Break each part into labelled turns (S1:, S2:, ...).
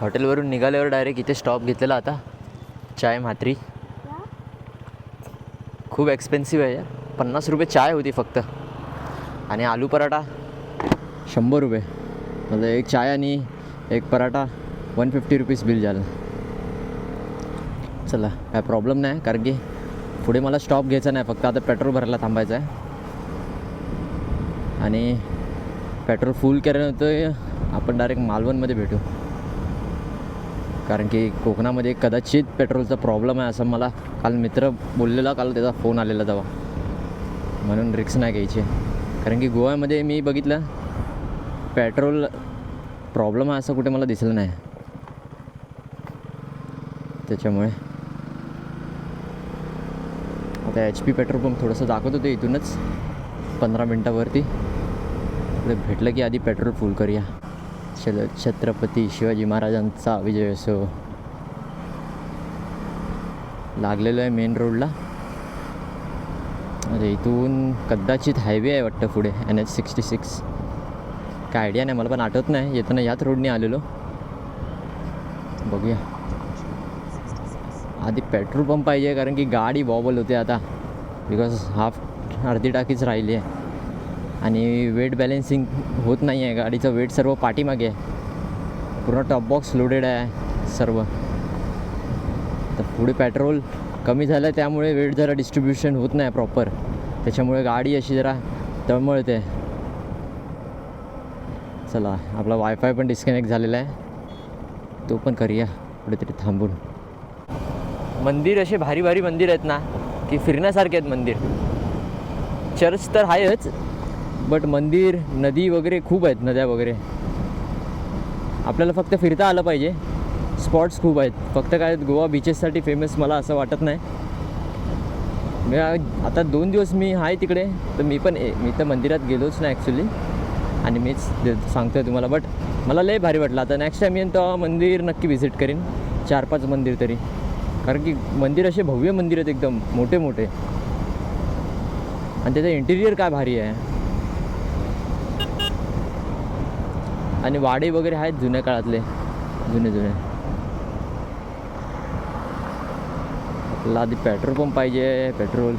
S1: हॉटेलवरून निघाल्यावर डायरेक्ट इथे स्टॉप घेतलेला आता चाय म्हात्री. खूप एक्सपेन्सिव्ह आहे यार. 50 रुपये चाय होती फक्त आणि आलू पराठा 100 रुपये. म्हणजे एक चाय आणि एक पराठा 150 रुपीज बिल झालं. चला काय प्रॉब्लेम नाही, कारण की पुढे मला स्टॉप घ्यायचा नाही, फक्त आता पेट्रोल भरायला थांबायचं आहे. आणि पेट्रोल फुल केल्यानंतर आपण डायरेक्ट मालवणमध्ये भेटू, कारण की कोकणामध्ये कदाचित पेट्रोलचा प्रॉब्लेम आहे असं मला काल मित्र बोललेला. काल त्याचा फोन आलेला तेव्हा, म्हणून रिक्स नाही घ्यायची. कारण की गोव्यामध्ये मी बघितलं पेट्रोल प्रॉब्लेम आहे असं कुठे मला दिसलं नाही. त्याच्यामुळे आता HP पेट्रोल पंप थोडंसं दाखवत होते इथूनच 15 मिनटावरती. पुढे भेटलं की आधी पेट्रोल फुल करूया. छत्रपती शिवाजी महाराजांचा विजय असो. लागलेलो आहे मेन रोडला. अरे इथून कदाचित हायवे आहे वाटतं पुढे, NH66. काय आयडिया नाही, मला पण आठवत नाही. येताना याच रोडने आलेलो. बघूया. आधी पेट्रोल पंप पाहिजे, कारण की गाडी वॉबल होते आता, बिकॉज अर्धी टाकीच राहिली आहे आणि वेट बॅलेन्सिंग होत नाही आहे. गाडीचं वेट सर्व पाठीमागे आहे. पूर्ण टॉप बॉक्स लोडेड आहे सर्व. तर पुढे पेट्रोल कमी झालं आहे, त्यामुळे वेट जरा डिस्ट्रीब्युशन होत नाही प्रॉपर. त्याच्यामुळे गाडी अशी जरा तळमळते. चला आपला वायफाय पण डिस्कनेक्ट झालेला आहे, तो पण करूया कुठेतरी थांबून. मंदिर असे भारी भारी मंदिर आहेत ना की फिरण्यासारखे आहेत मंदिर. चर्च तर आहेच, बट मंदिर नदी वगैरे खूप आहेत, नद्या वगैरे. आपल्याला फक्त फिरता आलं पाहिजे. स्पॉट्स खूप आहेत, फक्त काय गोवा बीचेससाठी फेमस मला असं वाटत नाही. मी आता 2 दिवस मी आहे तिकडे, तर मी तर मंदिरात गेलोच नाही ॲक्च्युली, आणि मीच सांगतो आहे तुम्हाला. बट मला लय भारी वाटलं. आता नेक्स्ट टाईम येईन तेव्हा मंदिर नक्की व्हिजिट करीन, 4-5 मंदिर तरी. कारण की मंदिर असे भव्य मंदिर आहेत, एकदम मोठे मोठे, आणि त्याचं इंटिरियर काय भारी आहे. आणि वाडे वगैरे आहेत जुन्या काळातले, जुने. आपल्याला आधी पेट्रोल पंप पाहिजे. पेट्रोल.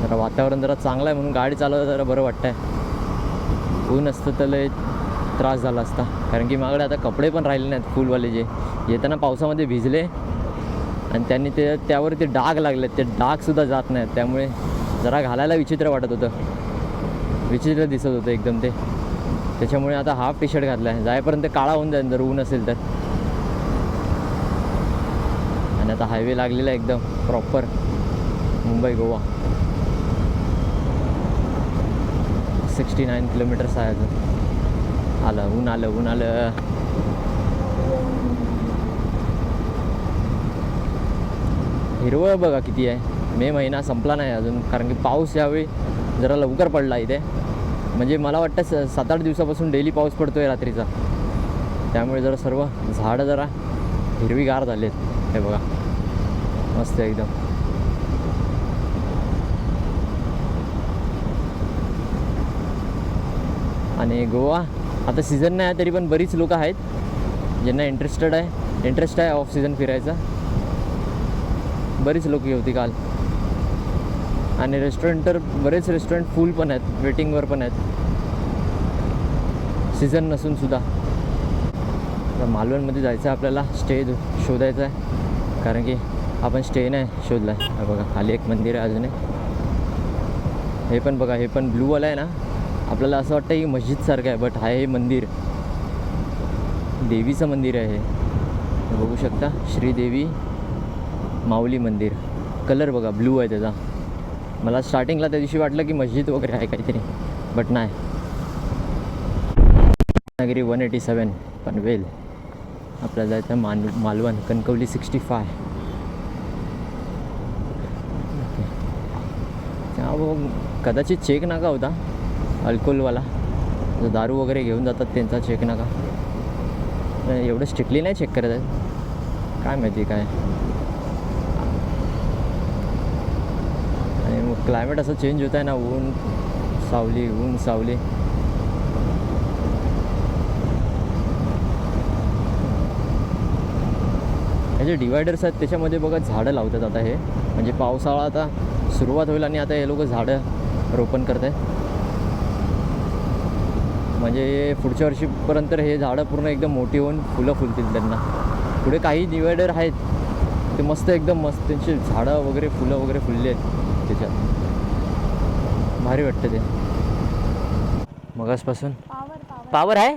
S1: जरा वातावरण जरा चांगलं आहे म्हणून गाडी चालवायला जरा बरं वाटतं आहे. ऊन असतं तर लय त्रास झाला असता, कारण की माझ्याकडे आता कपडे पण राहिले नाहीत फुलवाले. जे येताना पावसामध्ये भिजले आणि त्यांनी त्यावर ते डाग लागले, ते डागसुद्धा जात नाहीत. त्यामुळे जरा घालायला विचित्र वाटत होतं, विचित्र दिसत होतं एकदम ते. त्याच्यामुळे आता हाफ टी-शर्ट घातला आहे. जायपर्यंत काळा होऊन जाईल जर ऊन असेल तर. आणि आता हायवे लागलेला आहे एकदम प्रॉपर मुंबई गोवा. 69 किलोमीटर्स आहे अजून. ऊन आलं. हिरवळ बघा किती आहे. मे महिना संपला नाही अजून, कारण की पाऊस यावेळी जरा लवकर पडला इथे. म्हणजे मला वाटतं 7-8 दिवसापासून डेली पाऊस पडतो आहे रात्रीचा. त्यामुळे जरा सर्व झाडं जरा हिरवीगार झाले आहेत. हे बघा मस्त एकदम. आणि गोवा आता सीझन नाही आहे, तरी पण बरीच लोकं आहेत ज्यांना इंटरेस्ट आहे ऑफ सीझन फिरायचा. बरीच लोक होती काल. आणि रेस्टॉरंट तर बरेच रेस्टॉरंट फुल पण आहेत, वेटिंगवर पण आहेत, सीझन नसून सुद्धा. तर मालवणमध्ये जायचं आहे आपल्याला, स्टे शोधायचा आहे, कारण की आपण स्टे नाही शोधला आहे. बघा खाली एक मंदिर आहे अजून. हे पण बघा, हे पण ब्लूवाला आहे ना. आपल्याला असं वाटतं की मस्जिदसारखं आहे, बट आहे हे मंदिर देवीचं मंदिर आहे. हे बघू शकता, श्रीदेवी माऊली मंदिर. कलर बघा ब्लू आहे त्याचा. मला स्टार्टिंगला त्या दिवशी वाटलं की मस्जिद वगैरे आहे काहीतरी, बट नाही. रत्नागिरी 187 पनवेल. आपल्याला जायचं मालवण कणकवली 65. कदाचित चेक नाका होता अल्कोहोलवाला, जो दारू वगैरे घेऊन जातात त्यांचा चेक नाका. एवढं स्ट्रिक्टली नाही चेक करत आहेत, काय माहिती काय. आणि मग क्लायमेट असं चेंज होत आहे ना, ऊन सावली, ऊन सावली. हे जे डिवायडर्स आहेत त्याच्यामध्ये बघा झाडं लावतात आता हे, म्हणजे पावसाळा आता सुरुवात होईल आणि आता हे लोक झाडं रोपण करत आहेत. म्हणजे पुढच्या वर्षीपर्यंत हे झाडं पूर्ण एकदम मोठी होऊन फुलं फुलतील त्यांना. पुढे काही डिवायडर आहेत ते मस्त एकदम मस्त, त्यांची झाडं वगैरे फुलं वगैरे फुलली आहेत त्याच्यात, भारी वाटतं ते. मगासपासून पावर आहे.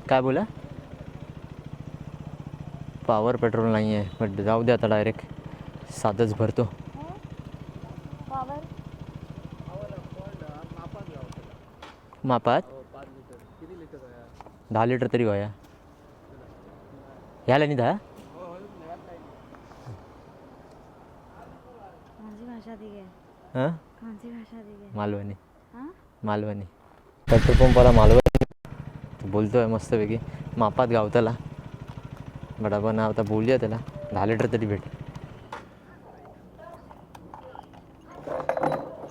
S1: काय बोला? पावर पेट्रोल नाही आहे, बट जाऊ दे आता, डायरेक्ट साधंच भरतो. मापात 10 लिटर तरी व्हाया ह्याला नाही 10. हां, मालवणी. मालवणी पेट्रोल पंपाला मालवणी बोलतोय मस्तपैकी, मापात गावताला. बट आपण आता बोलूया त्याला 10 लिटर तरी भेट.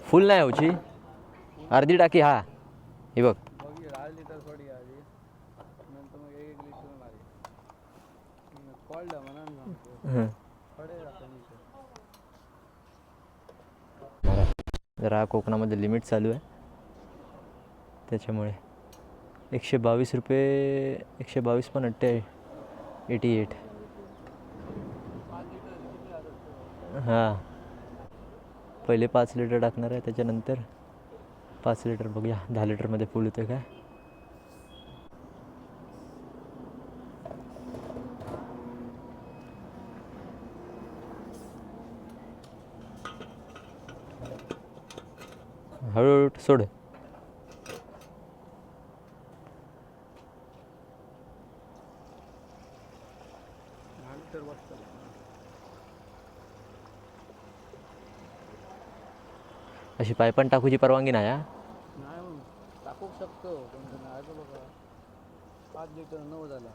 S1: फुल नाही होची, अर्धी टाकी. हा हे बघ, जरा कोकणामध्ये लिमिट चालू आहे त्याच्यामुळे 122 रुपये, 122 पण 88. हां, पहिले 5 लिटर टाकणार आहे, त्याच्यानंतर 5 लिटर. बघूया 10 लिटरमध्ये फुल होतं काय. हळूहळू सोड. अशी पायपण टाकूची परवानगी नाही.
S2: टाकू शकतो पण बघा 5 लिटर 9 झाला,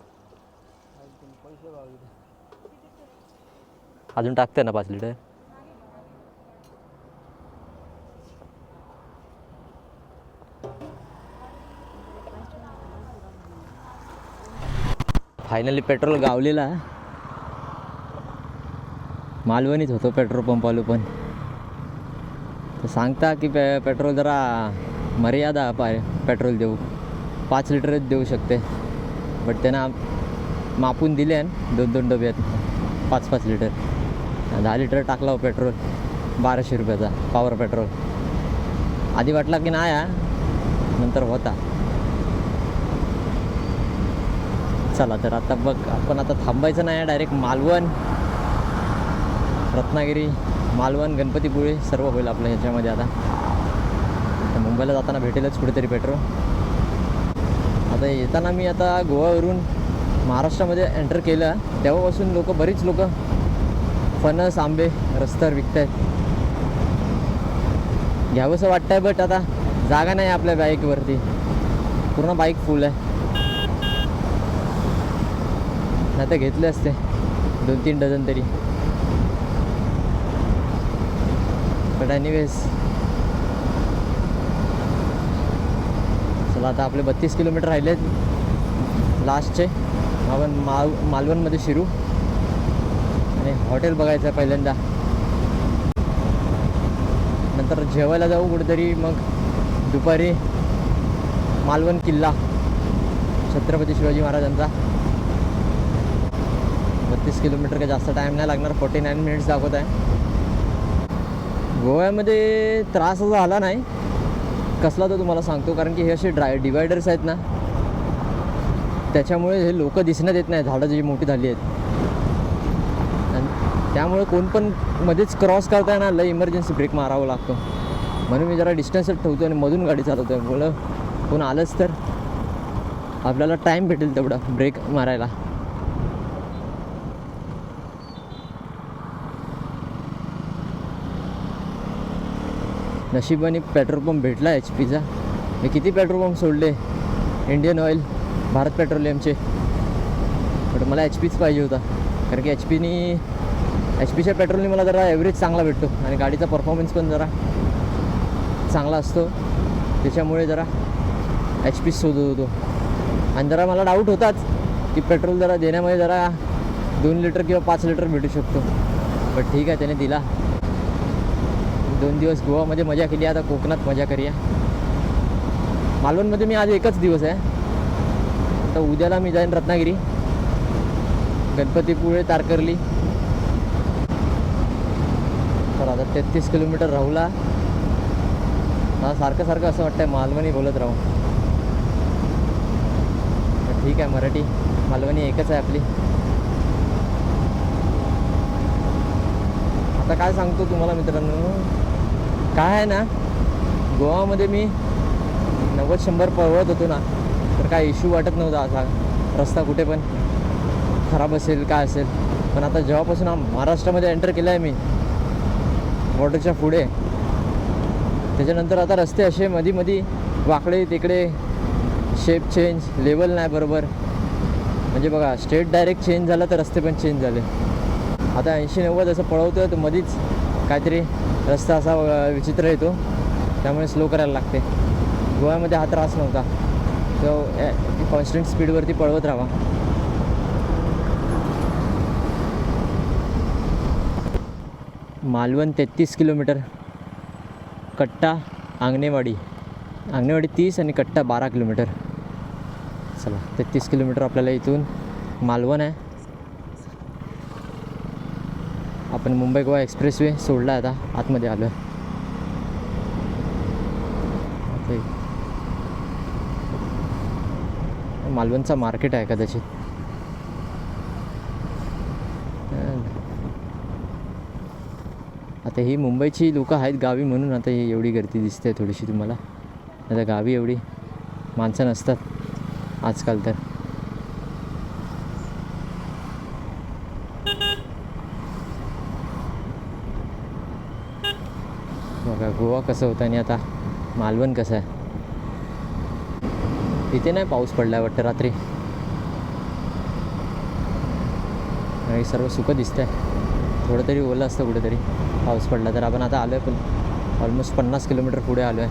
S2: पैसे भागले.
S1: अजून टाकते ना 5 लिटर. फायनली पेट्रोल गावलेला. मालवणीच होतो पेट्रोल पंपाला पण. तर सांगता की पेट्रोल जरा मर्यादा पेट्रोल देऊ, 5 लिटरच देऊ शकते. बट त्यांना मापून दिले आणि 2-2 डब्यात 5-5 लिटर. 10 लिटर टाकला हो पेट्रोल 1200 रुपयाचा पॉवर पेट्रोल. आधी वाटला की नाही, नंतर होता. चला तर आता बघ, आपण आता थांबायचं नाही, डायरेक्ट मालवण, रत्नागिरी, मालवण, गणपतीपुळे सर्व होईल आपलं ह्याच्यामध्ये. आता मुंबईला जाताना भेटेलच कुठेतरी पेट्रोल. आता येताना मी आता गोव्यावरून महाराष्ट्रामध्ये एंटर केलं, तेव्हापासून बरीच लोक फणस आंबे रस्त्यावर विकत आहेत. घ्यावंसं वाटतं आहे, बट आता जागा नाही आपल्या बाईकवरती, पूर्ण बाईक फुल आहे. नाही तर घेतले असते 2-3 डझन तरी. बट एनिवेज चला, आता आपले 32 किलोमीटर राहिलेत लास्टचे. आपण मालवणमध्ये शिरू आणि हॉटेल बघायचं आहे पहिल्यांदा, नंतर जेवायला जाऊ कुठेतरी. मग दुपारी मालवण किल्ला छत्रपती शिवाजी महाराजांचा. 32 किलोमीटर का जास्त टाईम नाही लागणार, 49 मिनिट्स दाखवत आहे. गोव्यामध्ये त्रास असा झाला नाही कसला तर तुम्हाला सांगतो, कारण की हे असे डिवायडर्स आहेत ना, त्याच्यामुळे हे लोक दिसण्यात येत नाही, झाडं जी मोठी झाली आहेत. आणि त्यामुळे कोण पण मध्येच क्रॉस करताना लय इमर्जन्सी ब्रेक मारावं लागतो. म्हणून मी जरा डिस्टन्सच ठेवतो आणि मधून गाडी चालवतो आहे. बोलं कोण आलंच तर आपल्याला टाईम भेटेल तेवढा ब्रेक मारायला. नशिबाने पेट्रोल पंप भेटला HP चा. मी किती पेट्रोल पंप सोडले, इंडियन ऑइल, भारत पेट्रोलियमचे, बट मला HPच पाहिजे होता. कारण की एच पीच्या पेट्रोलने मला जरा ॲव्हरेज चांगला भेटतो आणि गाडीचा परफॉर्मन्स पण जरा चांगला असतो, त्याच्यामुळे जरा एच पी शोधत होतो. आणि जरा मला डाऊट होताच की पेट्रोल जरा देण्यामध्ये जरा 2 लिटर किंवा 5 लिटर भेटू शकतो. पण ठीक आहे, त्याने दिला. 2 दिवस गोवामध्ये मजा केली, आता कोकणात मजा करूया. मालवणमध्ये मी आज एकच दिवस आहे. तर उद्याला मी जाईन रत्नागिरी, गणपतीपुळे, तारकर्ली. तर आता 33 किलोमीटर राहुला. मला सारखं सारखं असं वाटतंय मालवणी बोलत राहू. तर ठीक आहे, मराठी मालवणी एकच आहे आपली. आता काय सांगतो तुम्हाला मित्रांनो, काय आहे ना, गोवामध्ये मी 90-100 पळवत होतो ना, तर काय इश्यू वाटत नव्हता. असा रस्ता कुठे पण खराब असेल काय असेल. पण आता जेव्हापासून महाराष्ट्रामध्ये एंटर केलं आहे मी बॉर्डरच्या पुढे, त्याच्यानंतर आता रस्ते असे मध्ये वाकडे तिकडे, शेप चेंज, लेवल नाही बरोबर. म्हणजे बघा, स्टेट डायरेक्ट चेंज झाला तर रस्ते पण चेंज झाले. आता 80-90 असं पळवतं तर मध्येच काहीतरी रस्ता असा विचित्र येतो, त्यामुळे स्लो करायला लागते. गोव्यामध्ये हा त्रास नव्हता, तो कॉन्स्टंट स्पीडवरती पळवत राहा. मालवण 33 किलोमीटर, कट्टा आंगणेवाडी 30 आणि कट्टा 12 किलोमीटर. चला, 33 किलोमीटर आपल्याला इथून मालवण आहे. आपण मुंबई गोवा एक्सप्रेसवे सोडला, आता आतमध्ये आलो आहे. मालवणचा मार्केट आहे कदाचित. आता ही मुंबईची लोकं आहेत गावी, म्हणून आता ही एवढी गर्दी दिसते थोडीशी तुम्हाला. आता गावी एवढी माणसं नसतात आजकाल. तर बघा गोवा कसं होतं आणि आता मालवण कसं आहे. इथे नाही पाऊस पडला आहे वाटतं रात्री, आणि सर्व सुकं दिसतंय. थोडं तरी ओलं असतं कुठेतरी पाऊस पडला तर. आपण आता आलो आहे, पण ऑलमोस्ट 50 किलोमीटर पुढे आलो आहे.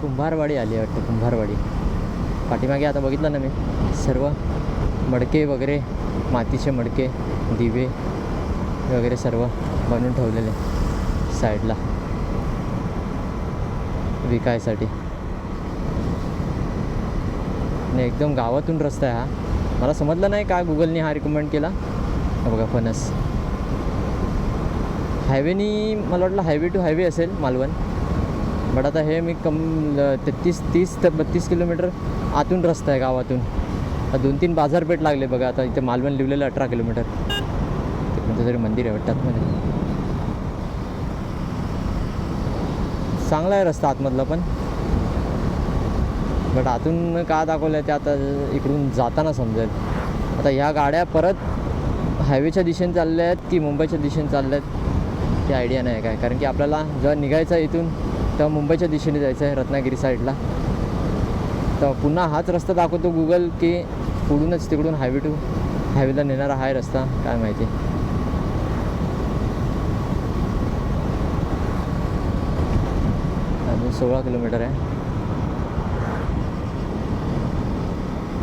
S1: कुंभारवाडी आली आहे वाटतं, कुंभारवाडी. पाठीमागे आता बघितलं ना मी, सर्व मडके वगैरे, मातीचे मडके, दिवे वगैरे सर्व बनवून ठेवलेले साईडला विकायसाठी. आणि एकदम गावातून रस्ता आहे हा. मला समजलं नाही का गुगलने हा रिकमेंड केला. बघा, फणस हायवेनी, मला वाटलं हायवे टू हायवे असेल मालवण. बट आता हे मी 30 ते 32 किलोमीटर आतून रस्ता आहे गावातून. 2-3 बाजारपेठ लागले बघा. आता इथे मालवण लिहिलेलं 18 किलोमीटर. ते कोणतं तरी मंदिर आहे वाटतं आतमध्ये. चांगला आहे रस्ता आतमधला पण, बट आतून का दाखवलं आहे ते आता इकडून जाताना समजेल. आता ह्या गाड्या परत हायवेच्या दिशेने चालल्या आहेत की मुंबईच्या दिशेने चालल्या आहेत ते आयडिया नाही काय. कारण की आपल्याला जेव्हा निघायचं आहे इथून तेव्हा मुंबईच्या दिशेने जायचं आहे, रत्नागिरी साईडला. तर पुन्हा हाच रस्ता दाखवतो गुगल की पुढूनच तिकडून हायवे टू हायवेला नेणारा हा रस्ता, काय माहिती. अजून 16 किलोमीटर आहे.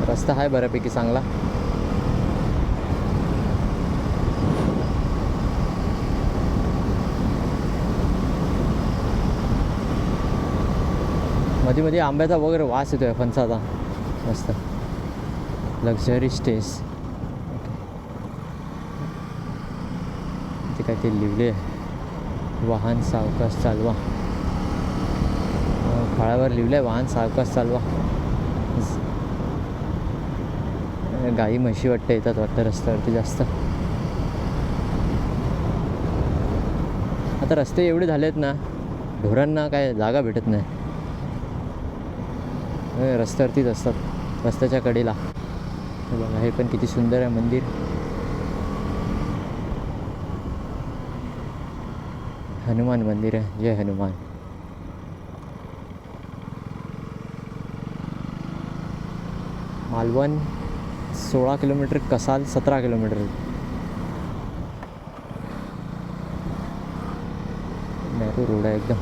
S1: रस्ता आहे बऱ्यापैकी चांगला. मध्ये मध्ये आंब्याचा वगैरे वास येतो आहे, फणसाचा मस्त. Luxury stage. इथे काय ते लिहिले आहे, वाहन सावकाश चालवा. फळावर लिहिलं आहे वाहन सावकाश चालवा. गाई म्हशी वाटतं येतात वाटतं रस्त्यावरती जास्त. आता रस्ते एवढे झाले आहेत ना, ढोरांना काय जागा भेटत नाही, रस्त्यावरतीच असतात, रस्त्याच्या कडेला. बघा, हे पण किती सुंदर आहे मंदिर. हनुमान मंदिर आहे. जय Hanuman. Malvan 16 kilometre, Kasal 17 kilometre. Nehru road आहे एकदम.